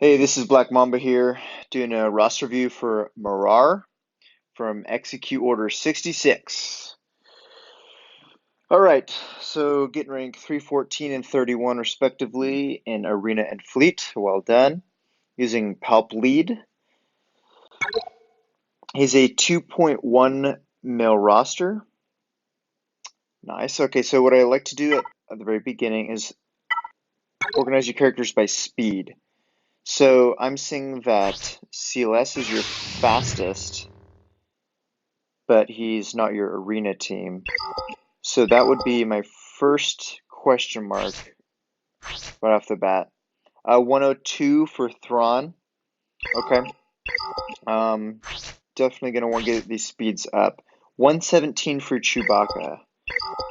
Hey, this is Black Mamba here, doing a roster review for Marar from Execute Order 66. All right, so getting rank 314 and 31 respectively in Arena and Fleet. Well done. Using Palp Lead. He's a 2.1 mil roster. Nice. Okay, so what I like to do at the very beginning is organize your characters by speed. So I'm saying that CLS is your fastest, but he's not your arena team. So that would be my first question mark right off the bat. 102 for Thrawn. Okay. Um, Definitely gonna want to get these speeds up. 117 for Chewbacca.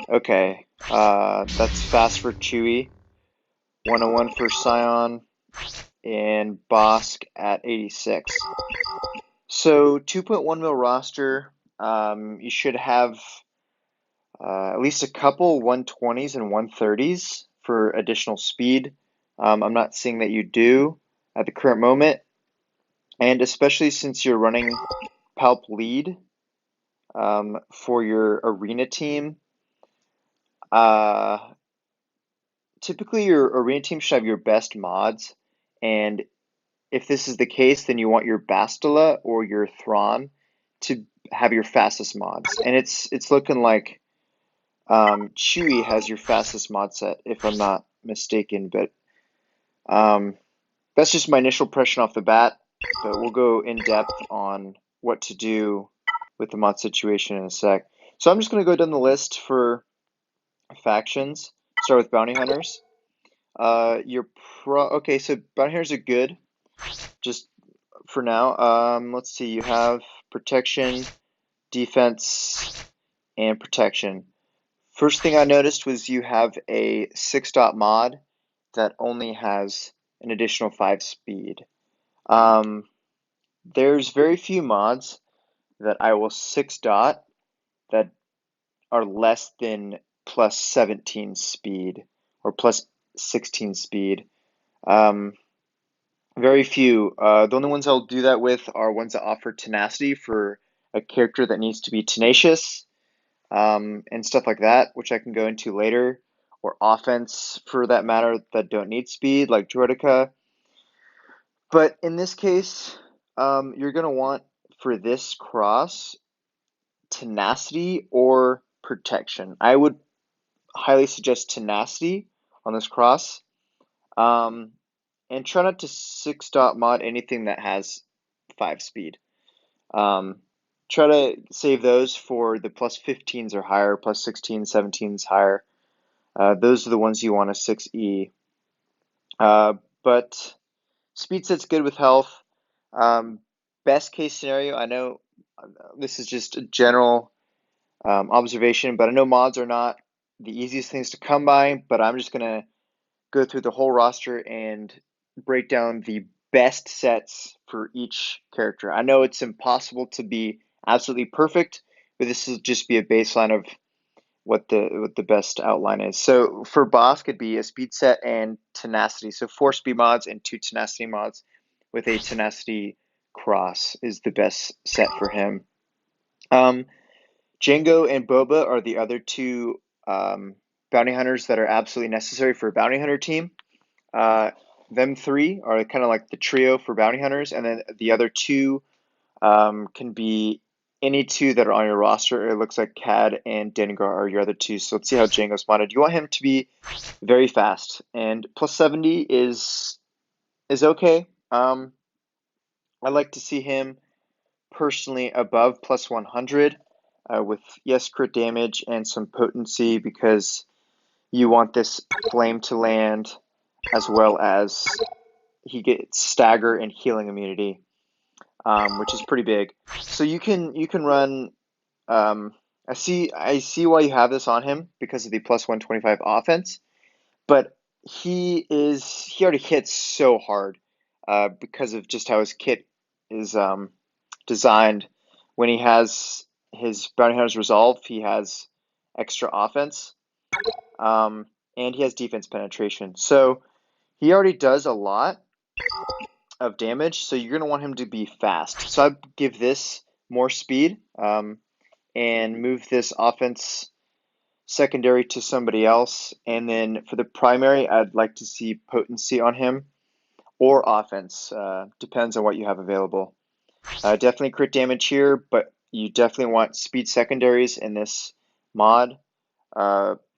Okay. That's fast for Chewie. 101 for Scion and Bosk at 86. So 2.1 mil roster. You should have at least a couple 120s and 130s for additional speed. I'm not seeing that you do at the current moment, and especially since you're running Palp Lead for your arena team. Uh, Typically, your arena team should have your best mods, and if this is the case, then you want your Bastila or your Thrawn to have your fastest mods, and it's looking like Chewie has your fastest mod set, if I'm not mistaken, but um, that's just my initial impression off the bat. But we'll go in depth on what to do with the mod situation in a sec. So I'm just going to go down the list for factions. Start with bounty hunters. Okay, so bounty hunters are good, just for now. Let's see. You have protection, defense, and protection. First thing I noticed was you have a 6-dot mod that only has an additional 5 speed. Um, there's very few mods that I will 6-dot that are less than plus 17 speed or plus 16 speed. Um, Very few. The only ones I'll do that with are ones that offer tenacity for a character that needs to be tenacious, and stuff like that, which I can go into later, or offense for that matter that don't need speed, like Droideka. But in this case, you're going to want for this cross tenacity or protection. I would highly suggest tenacity on this cross. Um, and try not to 6-dot mod anything that has 5 speed. Um, Try to save those for the plus 15s or higher, plus 16s, 17s higher. Those are the ones you want to 6E. But speed set's good with health. Um, Best case scenario, I know this is just a general observation, but I know mods are not the easiest things to come by, but I'm just going to go through the whole roster and break down the best sets for each character. I know it's impossible to be absolutely perfect, but this will just be a baseline of what the best outline is. So for Boss could be a speed set and tenacity. So 4 speed mods and 2 tenacity mods with a tenacity cross is the best set for him. Um, Django and Boba are the other two bounty hunters that are absolutely necessary for a bounty hunter team. Uh, them three are kind of like the trio for bounty hunters, and then the other two can be any two that are on your roster. It looks like Cad and Dengar are your other two. So let's see how Django's modded. You want him to be very fast, and plus 70 is okay. I like to see him personally above plus 100 with yes crit damage and some potency because you want this flame to land as well as he gets stagger and healing immunity, which is pretty big. So you can run. Um, I see why you have this on him because of the plus 125 offense, but he already hits so hard because of just how his kit is designed. When he has his bounty hunter's resolve, he has extra offense, um, and he has defense penetration. So he already does a lot. of damage, so you're going to want him to be fast. So I'd give this more speed and move this offense secondary to somebody else. And then for the primary, I'd like to see potency on him or offense. Depends on what you have available. Definitely crit damage here, but you definitely want speed secondaries in this mod.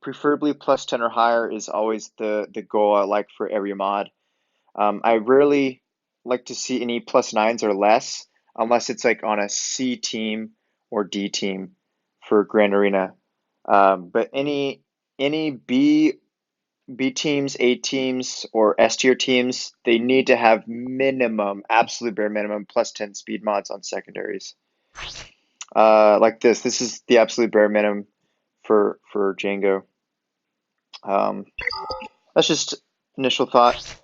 Preferably plus 10 or higher is always the goal I like for every mod. I rarely like to see any plus 9s or less unless it's like on a C team or D team for Grand Arena. But any B teams, A teams, or S tier teams, they need to have minimum, absolute bare minimum, plus 10 speed mods on secondaries. Like this. This is the absolute bare minimum for Django. That's just initial thought.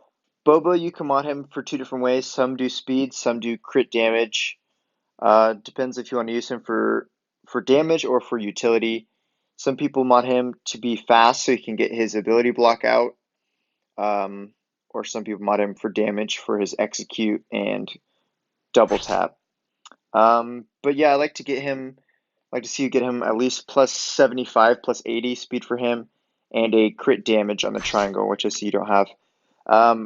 Boba, you can mod him for two different ways. Some do speed, some do crit damage. Depends if you want to use him for damage or for utility. Some people mod him to be fast so he can get his ability block out. Or some people mod him for damage for his execute and double tap. But yeah, I like to see you get him at least plus 75, plus 80 speed for him, and a crit damage on the triangle, which I see you don't have.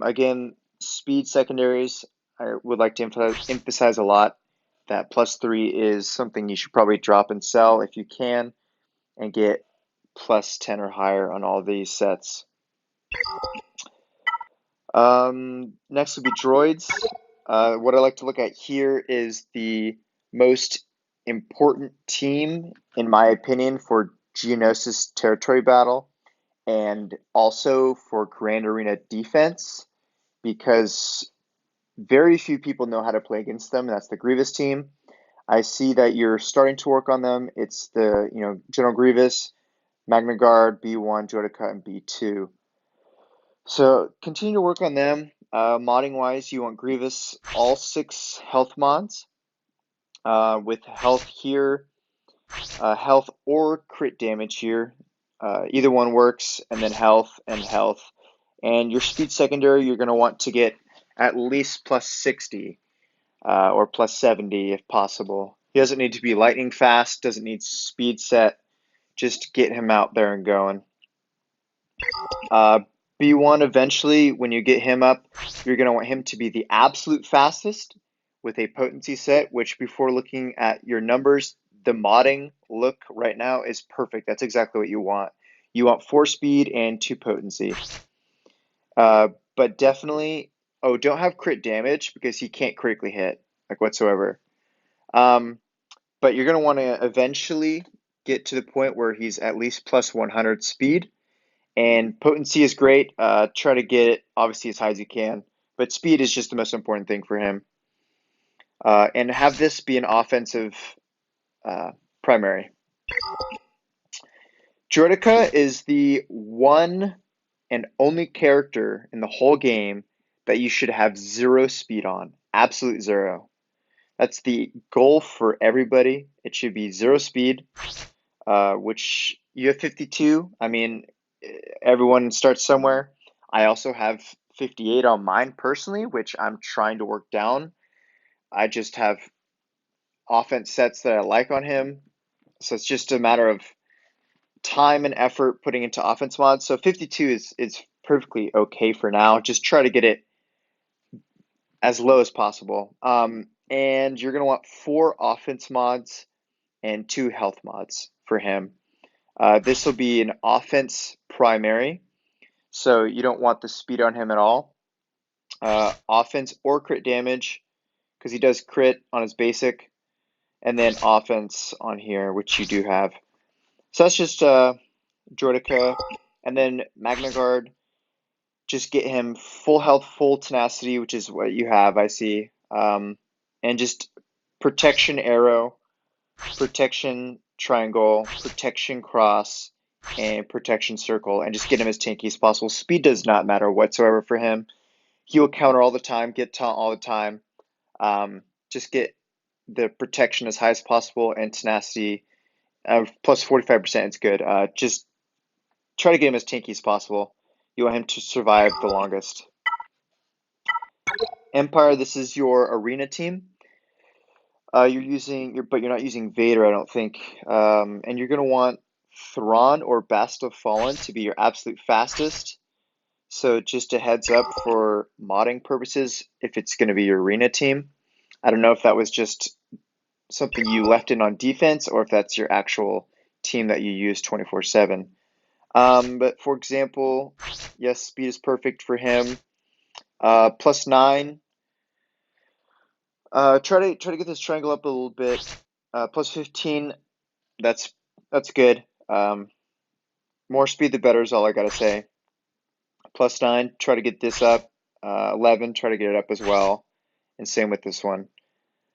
Again, speed secondaries, I would like to emphasize a lot that plus 3 is something you should probably drop and sell if you can, and get plus 10 or higher on all these sets. Next would be droids. What I like to look at here is the most important team, in my opinion, for Geonosis territory battle, and also for Grand Arena defense, because very few people know how to play against them. That's the Grievous team. I see that you're starting to work on them. It's the General Grievous, Magna Guard, B1, Jodica, and B2. So continue to work on them. Modding wise, you want Grievous all 6 health mods with health here, health or crit damage here. Either one works, and then health and health. And your speed secondary, you're going to want to get at least plus 60 or plus 70 if possible. He doesn't need to be lightning fast, doesn't need speed set. Just get him out there and going. B1 eventually, when you get him up, you're going to want him to be the absolute fastest with a potency set, which before looking at your numbers, the modding look right now is perfect. That's exactly what you want. You want 4 speed and 2 potency. But definitely, don't have crit damage because he can't critically hit, like whatsoever. But you're going to want to eventually get to the point where he's at least plus 100 speed. And potency is great. Try to get it obviously as high as you can, but speed is just the most important thing for him. And have this be an offensive primary. Jodica is the one and only character in the whole game that you should have 0 speed on. Absolute 0. That's the goal for everybody. It should be 0 speed, which you have 52. I mean, everyone starts somewhere. I also have 58 on mine personally, which I'm trying to work down. I just have offense sets that I like on him. So it's just a matter of time and effort putting into offense mods. So 52 is perfectly okay for now. Just try to get it as low as possible. And you're going to want 4 offense mods and 2 health mods for him. This will be an offense primary, so you don't want the speed on him at all. Offense or crit damage, because he does crit on his basic, and then offense on here, which you do have. So that's just Jodica, and then Magna Guard. Just get him full health, full tenacity, which is what you have, I see. And just protection arrow, protection triangle, protection cross, and protection circle, and just get him as tanky as possible. Speed does not matter whatsoever for him. He will counter all the time, get taunt all the time. Just get the protection as high as possible, and tenacity plus 45% is good. Just try to get him as tanky as possible. You want him to survive the longest. Empire, this is your arena team. But you're not using Vader, I don't think. And you're gonna want Thrawn or Bast of Fallen to be your absolute fastest. So just a heads up for modding purposes, if it's gonna be your arena team. I don't know if that was just something you left in on defense or if that's your actual team that you use 24/7. But for example, yes, speed is perfect for him. +9. Try to get this triangle up a little bit. +15. That's that's good. More speed the better is all I gotta say. +9. Try to get this up. 11. Try to get it up as well. And same with this one.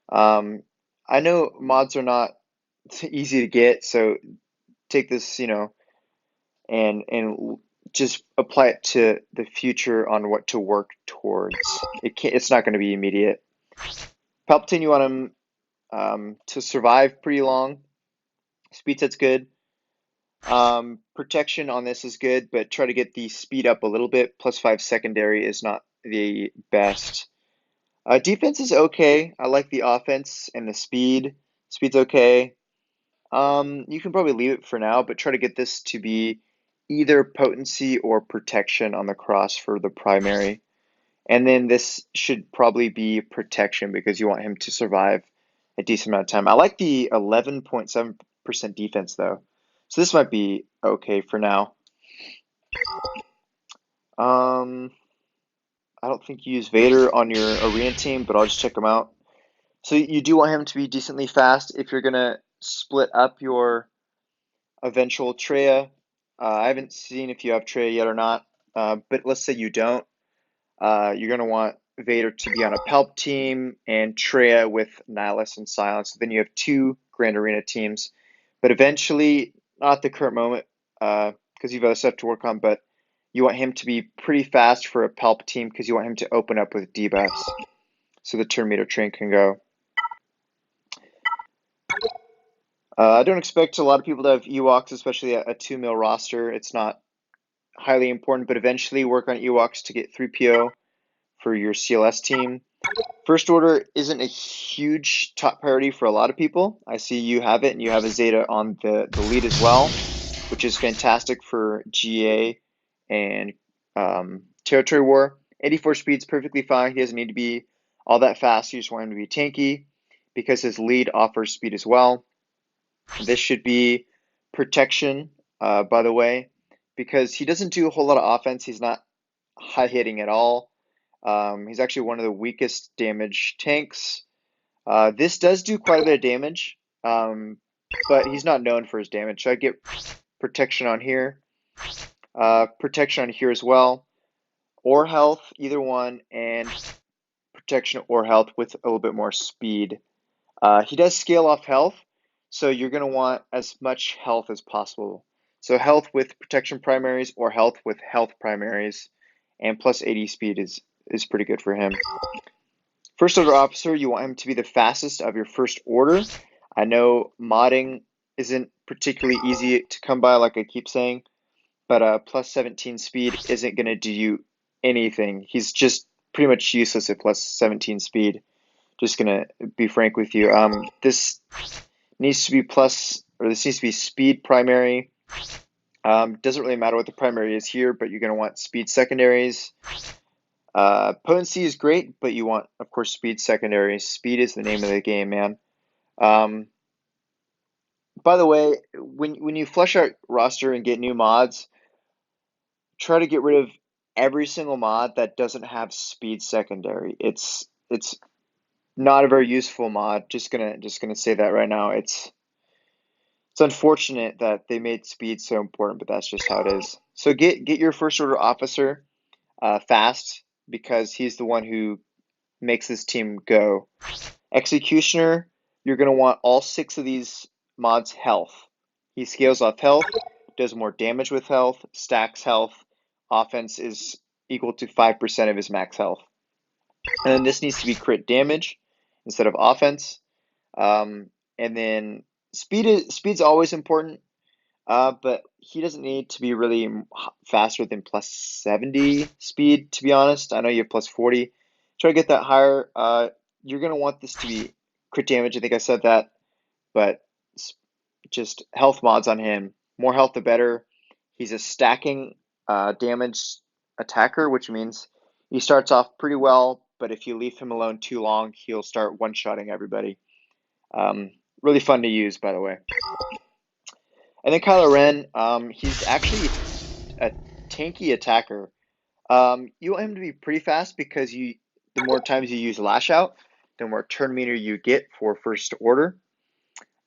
Um, I know mods are not easy to get, so take this, and just apply it to the future on what to work towards. It's not going to be immediate. Palpatine, you want him to survive pretty long. Speed set's good. Protection on this is good, but try to get the speed up a little bit. +5 secondary is not the best. Defense is okay. I like the offense and the speed. Speed's okay. You can probably leave it for now, but try to get this to be either potency or protection on the cross for the primary. And then this should probably be protection because you want him to survive a decent amount of time. I like the 11.7% defense though. So this might be okay for now. I don't think you use Vader on your arena team, but I'll just check him out. So you do want him to be decently fast if you're gonna split up your eventual Traya. I haven't seen if you have Traya yet or not, but let's say you don't. You're going to want Vader to be on a Palp team and Traya with Nihilus and Silence. So then you have two Grand Arena teams. But eventually, not at the current moment, because you've other stuff to work on, but you want him to be pretty fast for a Palp team because you want him to open up with debuffs so the turn meter train can go. I don't expect a lot of people to have Ewoks, especially a 2 mil roster. It's not highly important, but eventually work on Ewoks to get 3PO for your CLS team. First Order isn't a huge top priority for a lot of people. I see you have it, and you have a Zeta on the lead as well, which is fantastic for GA and Territory War. 84 speed's perfectly fine. He doesn't need to be all that fast. You just want him to be tanky because his lead offers speed as well. This should be protection, by the way, because he doesn't do a whole lot of offense. He's not high hitting at all. He's actually one of the weakest damage tanks. This does do quite a bit of damage, but he's not known for his damage. So I get protection on here, protection on here as well, or health, either one, and protection or health with a little bit more speed. He does scale off health, so you're going to want as much health as possible. So health with protection primaries or health with health primaries, and +80 speed is pretty good for him. First Order Officer, you want him to be the fastest of your First Order. I know modding isn't particularly easy to come by, like I keep saying, but +17 speed isn't going to do you anything. He's just pretty much useless at +17 speed. Just gonna be frank with you. This needs to be this needs to be speed primary. Doesn't really matter what the primary is here, but you're gonna want speed secondaries. Potency is great, but you want, of course, speed secondaries. Speed is the name of the game, man. By the way, when you flesh out roster and get new mods, try to get rid of every single mod that doesn't have speed secondary. It's not a very useful mod. Just gonna say that right now. It's unfortunate that they made speed so important, but that's just how it is. So get your First Order Officer fast because he's the one who makes this team go. Executioner, you're gonna want all 6 of these mods health. He scales off health, does more damage with health, stacks health. Offense is equal to 5% of his max health. And then this needs to be crit damage instead of offense. And then speed's always important, but he doesn't need to be really faster than +70 speed, to be honest. I know you have +40, Try to get that higher. You're going to want this to be crit damage. I think I said that, but just health mods on him. More health, the better. He's a stacking damage attacker, which means he starts off pretty well, but if you leave him alone too long, he'll start one-shotting everybody. Really fun to use, by the way. And then Kylo Ren, he's actually a tanky attacker. You want him to be pretty fast because the more times you use Lash Out, the more turn meter you get for First Order.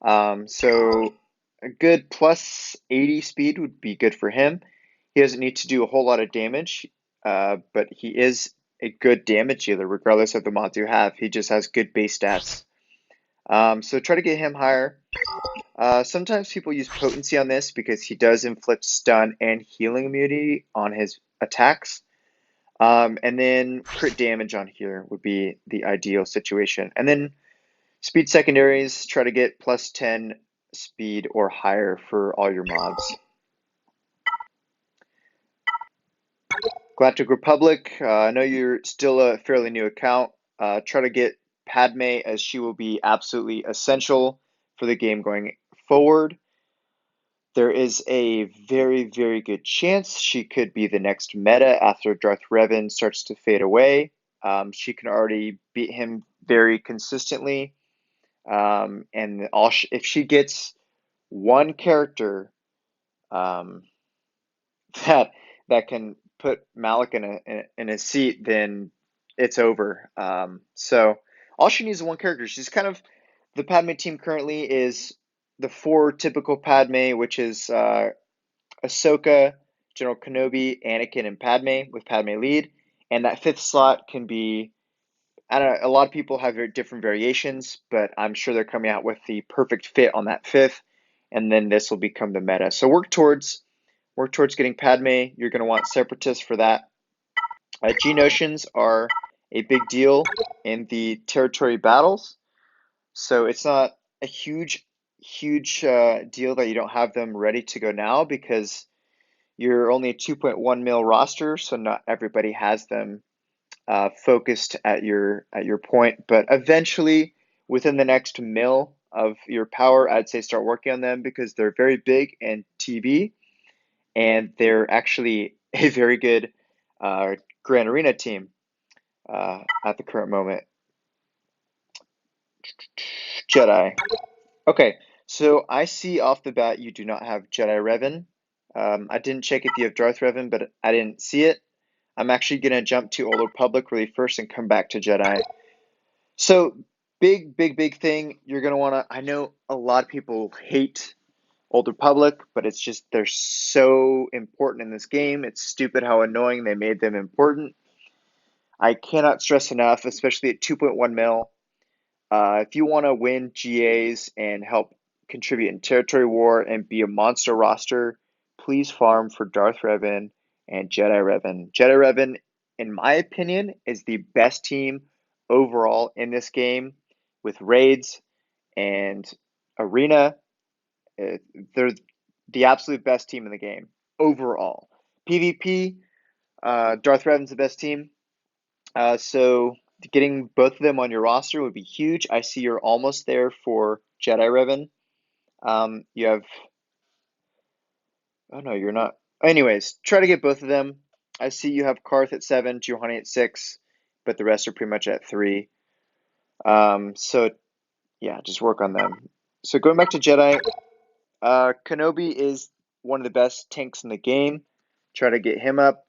So a good plus 80 speed would be good for him. He doesn't need to do a whole lot of damage, but he is a good damage dealer regardless of the mods you have. He just has good base stats. So try to get him higher. Sometimes people use potency on this because he does inflict stun and healing immunity on his attacks. And then crit damage on here would be the ideal situation. And then speed secondaries, try to get plus 10 speed or higher for all your mobs. Galactic Republic, I know you're still a fairly new account. Try to get Padme, as she will be absolutely essential for the game going forward. There is a very, very good chance she could be the next meta after Darth Revan starts to fade away. She can already beat him very consistently. And if she gets one character um, that can put Malik in a seat, then it's over. So all she needs is one character. She's kind of the Padme team currently is the four typical Padme, which is Ahsoka, General Kenobi, Anakin, and Padme with Padme lead. And that fifth slot can be, I don't know, a lot of people have very different variations, but I'm sure they're coming out with the perfect fit on that fifth, and then this will become the meta. So work towards getting Padme. You're going to want Separatists for that. Geonosians are a big deal in the territory battles, so it's not a huge deal that you don't have them ready to go now because you're only a 2.1 mil roster, so not everybody has them focused at your point. But eventually, within the next mil of your power, I'd say start working on them because they're very big and TV, and they're actually a very good Grand Arena team at the current moment. Jedi. Okay, so I see off the bat you do not have Jedi Revan. I didn't check if you have Darth Revan, but I didn't see it. I'm actually going to jump to Old Republic really first and come back to Jedi. So, big thing you're going to want to. I know a lot of people hate Old Republic, but it's just they're so important in this game. It's stupid how annoying they made them important. I cannot stress enough, especially at 2.1 mil. If you want to win GAs and help contribute in territory war and be a monster roster, please farm for Darth Revan and Jedi Revan. Jedi Revan, in my opinion, is the best team overall in this game with raids and arena. They're the absolute best team in the game overall. PvP, Darth Revan's the best team. So getting both of them on your roster would be huge. I see you're almost there for Jedi Revan. You have, oh no, you're not. Anyways, try to get both of them. I see you have Karth at 7, Juhani at 6, but the rest are pretty much at 3. So yeah, just work on them. So going back to Jedi, Kenobi is one of the best tanks in the game. Try to get him up.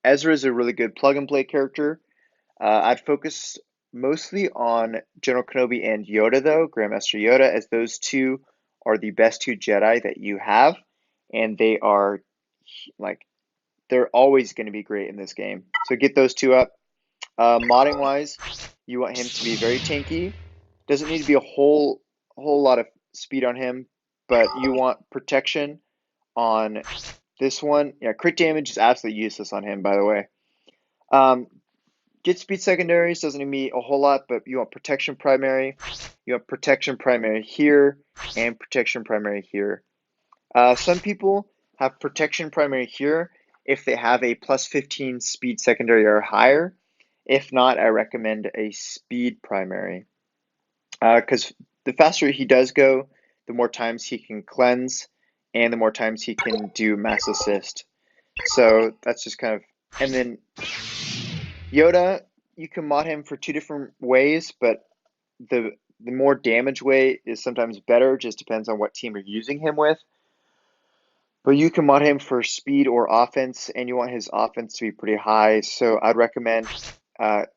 Ezra is a really good plug and play character. I'd focus mostly on General Kenobi and Yoda, though, Grandmaster Yoda, as those two are the best two Jedi that you have, and they are like they're always going to be great in this game. So get those two up. Modding wise, you want him to be very tanky. Doesn't need to be a whole lot of speed on him, but you want protection on this one. Yeah, crit damage is absolutely useless on him, by the way. Get speed secondaries, doesn't need me a whole lot, but you want protection primary. You want protection primary here and protection primary here. Some people have protection primary here if they have a plus 15 speed secondary or higher. If not, I recommend a speed primary. Because the faster he does go, the more times he can cleanse, and the more times he can do mass assist. So that's just kind of, and then Yoda, you can mod him for two different ways, but the the more damage way is sometimes better, just depends on what team you're using him with. But you can mod him for speed or offense, and you want his offense to be pretty high. So I'd recommend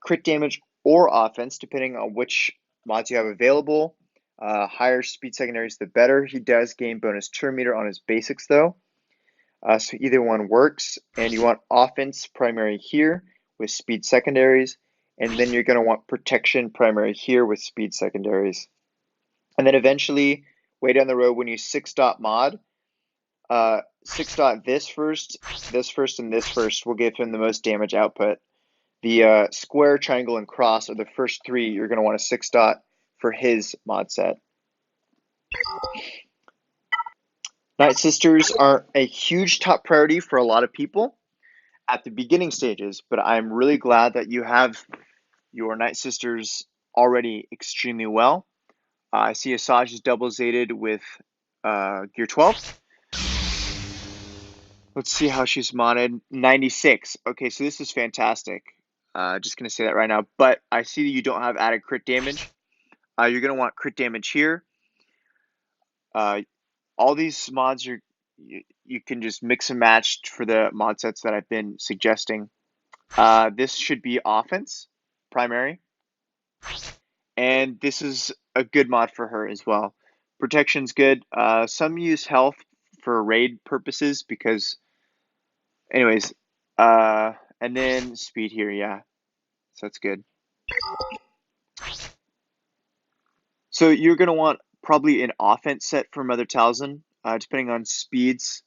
crit damage or offense, depending on which mods you have available. Higher speed secondaries, the better. He does gain bonus turn meter on his basics, though. So either one works. And you want offense primary here with speed secondaries. And then you're going to want protection primary here with speed secondaries. And then eventually, way down the road, when you 6-dot mod, 6-dot this first, and this first will give him the most damage output. The square, triangle, and cross are the first three you're going to want a 6-dot for his mod set. Night Sisters aren't a huge top priority for a lot of people at the beginning stages, but I'm really glad that you have your Night Sisters already extremely well. I see Asajj is double zated with gear 12. Let's see how she's modded. 96. Okay, so this is fantastic. Just going to say that right now. But I see that you don't have added crit damage. You're going to want crit damage here. All these mods you can just mix and match for the mod sets that I've been suggesting. This should be offense, primary. And this is a good mod for her as well. Protection's good. Some use health for raid purposes because, anyways, and then speed here, yeah. So that's good. So you're going to want probably an offense set for Mother Talzin, depending on speeds.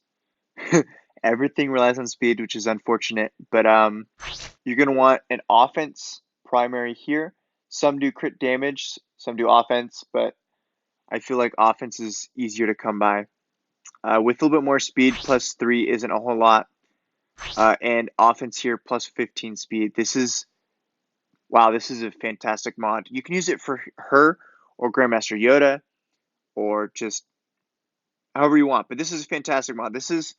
Everything relies on speed, which is unfortunate. But you're going to want an offense primary here. Some do crit damage, some do offense, but I feel like offense is easier to come by. With a little bit more speed, plus 3 isn't a whole lot. And offense here, plus 15 speed. Wow, this is a fantastic mod. You can use it for her or Grandmaster Yoda or just however you want. But this is a fantastic mod. This is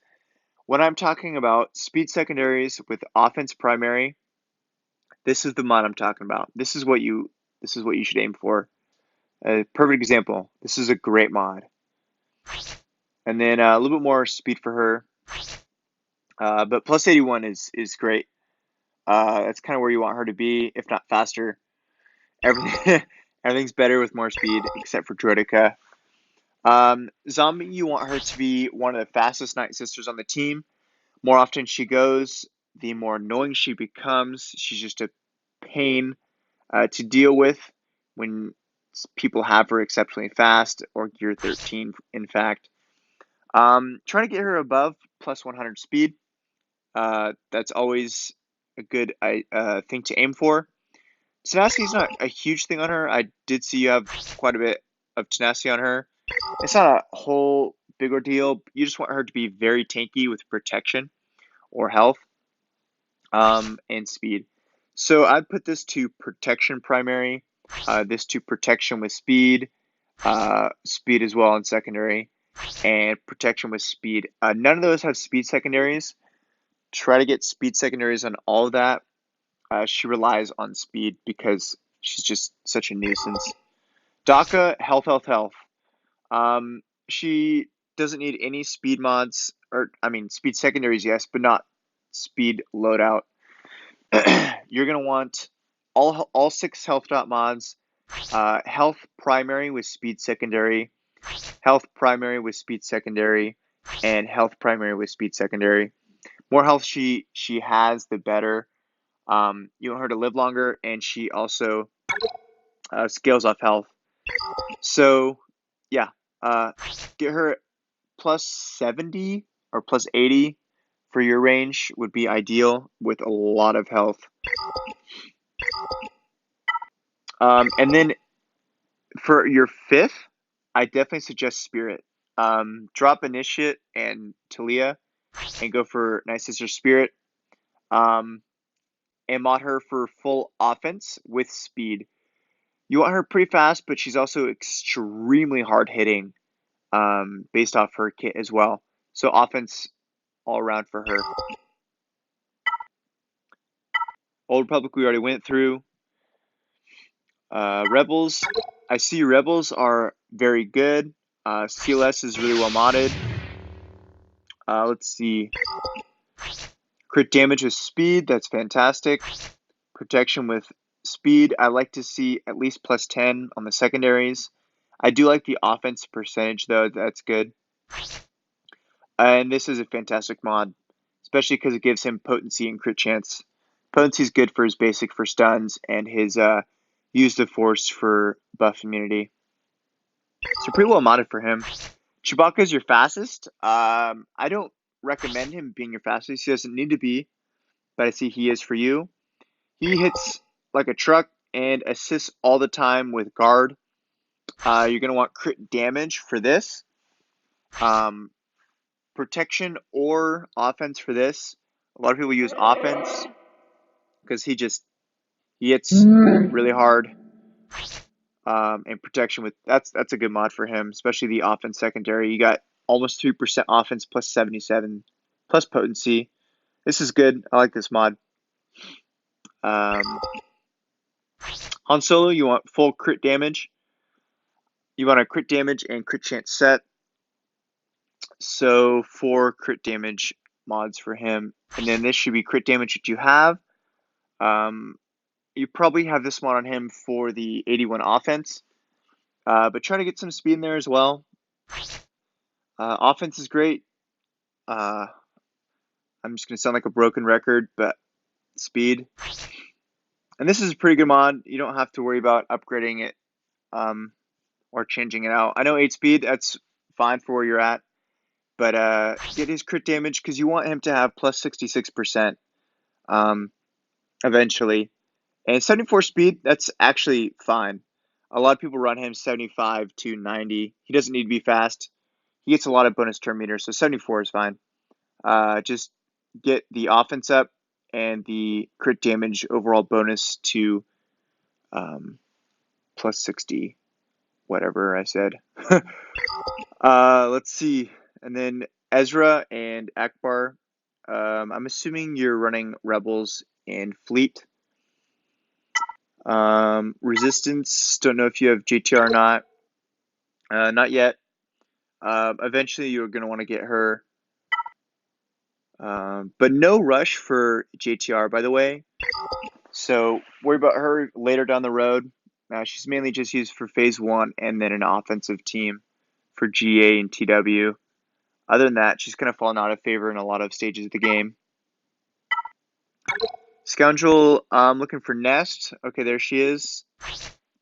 when I'm talking about speed secondaries with offense primary. This is the mod I'm talking about. This is what you should aim for. A perfect example. This is a great mod. And then a little bit more speed for her. But plus 81 is great. That's kind of where you want her to be, if not faster. Everything's better with more speed, except for Droideka. Zombie, you want her to be one of the fastest Night Sisters on the team. More often she goes, the more annoying she becomes. She's just a pain to deal with when people have her exceptionally fast, or gear 13, in fact. Trying to get her above plus 100 speed. That's always a good thing to aim for. Tenacity is not a huge thing on her. I did see you have quite a bit of tenacity on her. It's not a whole big ordeal. You just want her to be very tanky with protection or health and speed. So I'd put this to protection primary, this to protection with speed, speed as well in secondary, and protection with speed. None of those have speed secondaries. Try to get speed secondaries on all of that. She relies on speed because she's just such a nuisance. Daka, health, health, health. She doesn't need any speed mods, or I mean speed secondaries, yes, but not speed loadout. You're gonna want all 6 health dot mods, health primary with speed secondary, health primary with speed secondary, and health primary with speed secondary. More health she has, the better. You want her to live longer, and she also scales off health. So, yeah, get her plus 70 or plus 80 for your range would be ideal with a lot of health. And then for your 5th, I definitely suggest Spirit. Drop Initiate and Talia. and go for Night Sister Spirit. And mod her for full offense with speed. You want her pretty fast, but she's also extremely hard hitting, based off her kit as well. So offense all around for her. Old Republic we already went through. Rebels, I see Rebels are very good. CLS is really well modded. Let's see. Crit damage with speed, that's fantastic. Protection with speed, I like to see at least plus 10 on the secondaries. I do like the offense percentage though, that's good. And this is a fantastic mod, especially because it gives him potency and crit chance. Potency is good for his basic for stuns and his use the force for buff immunity. So pretty well modded for him. Chewbacca is your fastest. I don't recommend him being your fastest. He doesn't need to be, but I see he is for you. He hits like a truck and assists all the time with guard. You're going to want crit damage for this. Protection or offense for this. A lot of people use offense because he hits really hard. And protection with that's a good mod for him, especially the offense secondary. You got almost 3% offense plus 77 plus potency. This is good. I like this mod. Han Solo, you want full crit damage. You want a crit damage and crit chance set. So 4 crit damage mods for him. And then this should be crit damage that you have. You probably have this mod on him for the 81 offense. But try to get some speed in there as well. Offense is great. I'm just going to sound like a broken record, but speed. And this is a pretty good mod. You don't have to worry about upgrading it or changing it out. I know 8 speed, that's fine for where you're at. But get his crit damage because you want him to have plus 66% eventually. And 74 speed, that's actually fine. A lot of people run him 75 to 90. He doesn't need to be fast. He gets a lot of bonus turn meters, so 74 is fine. Just get the offense up and the crit damage overall bonus to plus 60, whatever I said. Let's see. And then Ezra and Akbar. I'm assuming you're running Rebels and Fleet. Resistance, don't know if you have JTR or not. Not yet. Eventually you're going to want to get her. But no rush for JTR, by the way. So worry about her later down the road. She's mainly just used for phase 1 and then an offensive team for GA and TW. Other than that, she's kind of fallen out of favor in a lot of stages of the game. Scoundrel, I'm looking for Nest. Okay, there she is.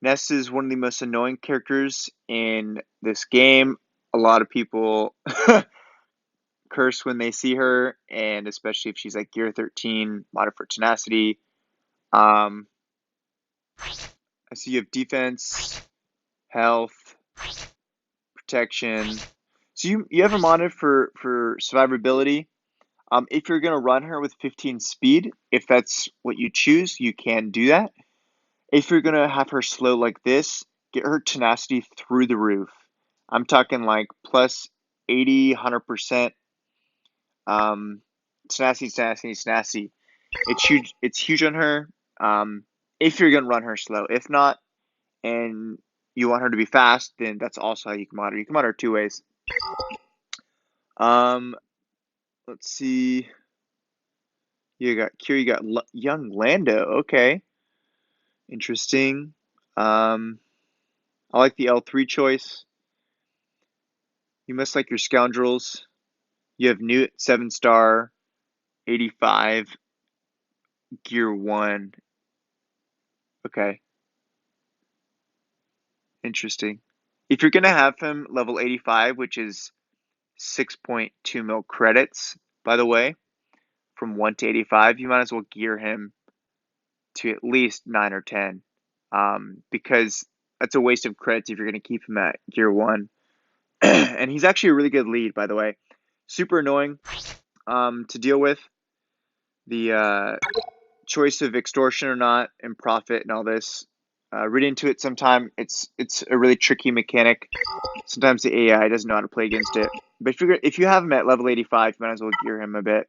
Nest is one of the most annoying characters in this game. A lot of people curse when they see her, and especially if she's like gear 13, modded for tenacity. I see you have defense, health, protection. So you have her modded for survivability. If you're going to run her with 15 speed, if that's what you choose, you can do that. If you're going to have her slow like this, get her tenacity through the roof. I'm talking like plus 80, 100%. Tenacity. It's huge on her. If you're going to run her slow. If not, and you want her to be fast, then that's also how you can mod her. You can mod her 2 ways. Let's see. You got young Lando. Okay. Interesting. I like the L3 choice. You must like your scoundrels. You have Newt 7-star, 85, gear 1. Okay. Interesting. If you're gonna have him level 85, which is 6.2 mil credits, by the way, from 1 to 85, you might as well gear him to at least 9 or 10. Because that's a waste of credits if you're going to keep him at gear 1. And he's actually a really good lead, by the way. Super annoying. to deal with. The choice of extortion or not and profit and all this. Read into it sometime. It's a really tricky mechanic. Sometimes the AI doesn't know how to play against it. But if you have him at level 85, you might as well gear him a bit.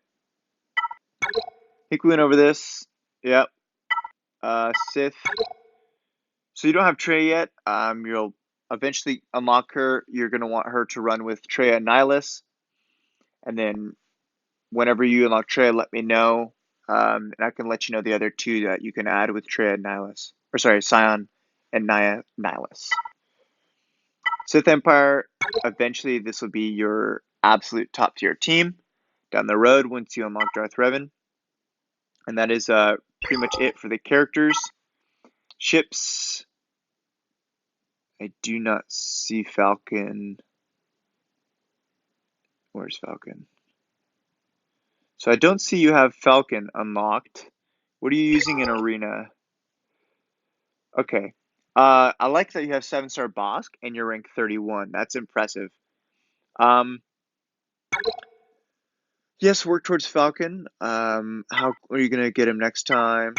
I think we went over this. Yep. Sith. So you don't have Trey yet. You'll eventually unlock her. You're gonna want her to run with Trey and Nihilus, and then whenever you unlock Trey, let me know, and I can let you know the other two that you can add with Trey and Nihilus. Or sorry, Scion and Nihilus. Sith Empire. Eventually, this will be your absolute top tier team down the road once you unlock Darth Revan, and that is pretty much it for the characters. Ships. I do not see Falcon. Where's Falcon? So I don't see you have Falcon unlocked. What are you using in Arena? Okay. I like that you have 7-star Bosk and you're rank 31. That's impressive. Um, yes, work towards Falcon. How are you gonna get him next time?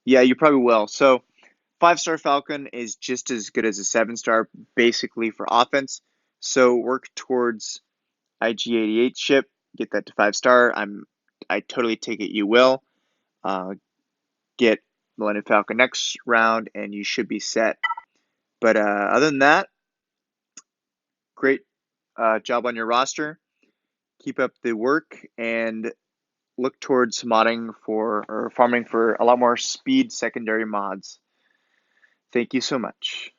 Yeah, you probably will. So 5-star Falcon is just as good as a 7-star, basically for offense. So work towards IG-88 ship, get that to 5-star. I totally take it you will. Get Millennium Falcon next round, and you should be set. But other than that, great job on your roster. Keep up the work and look towards modding for or farming for a lot more speed secondary mods. Thank you so much.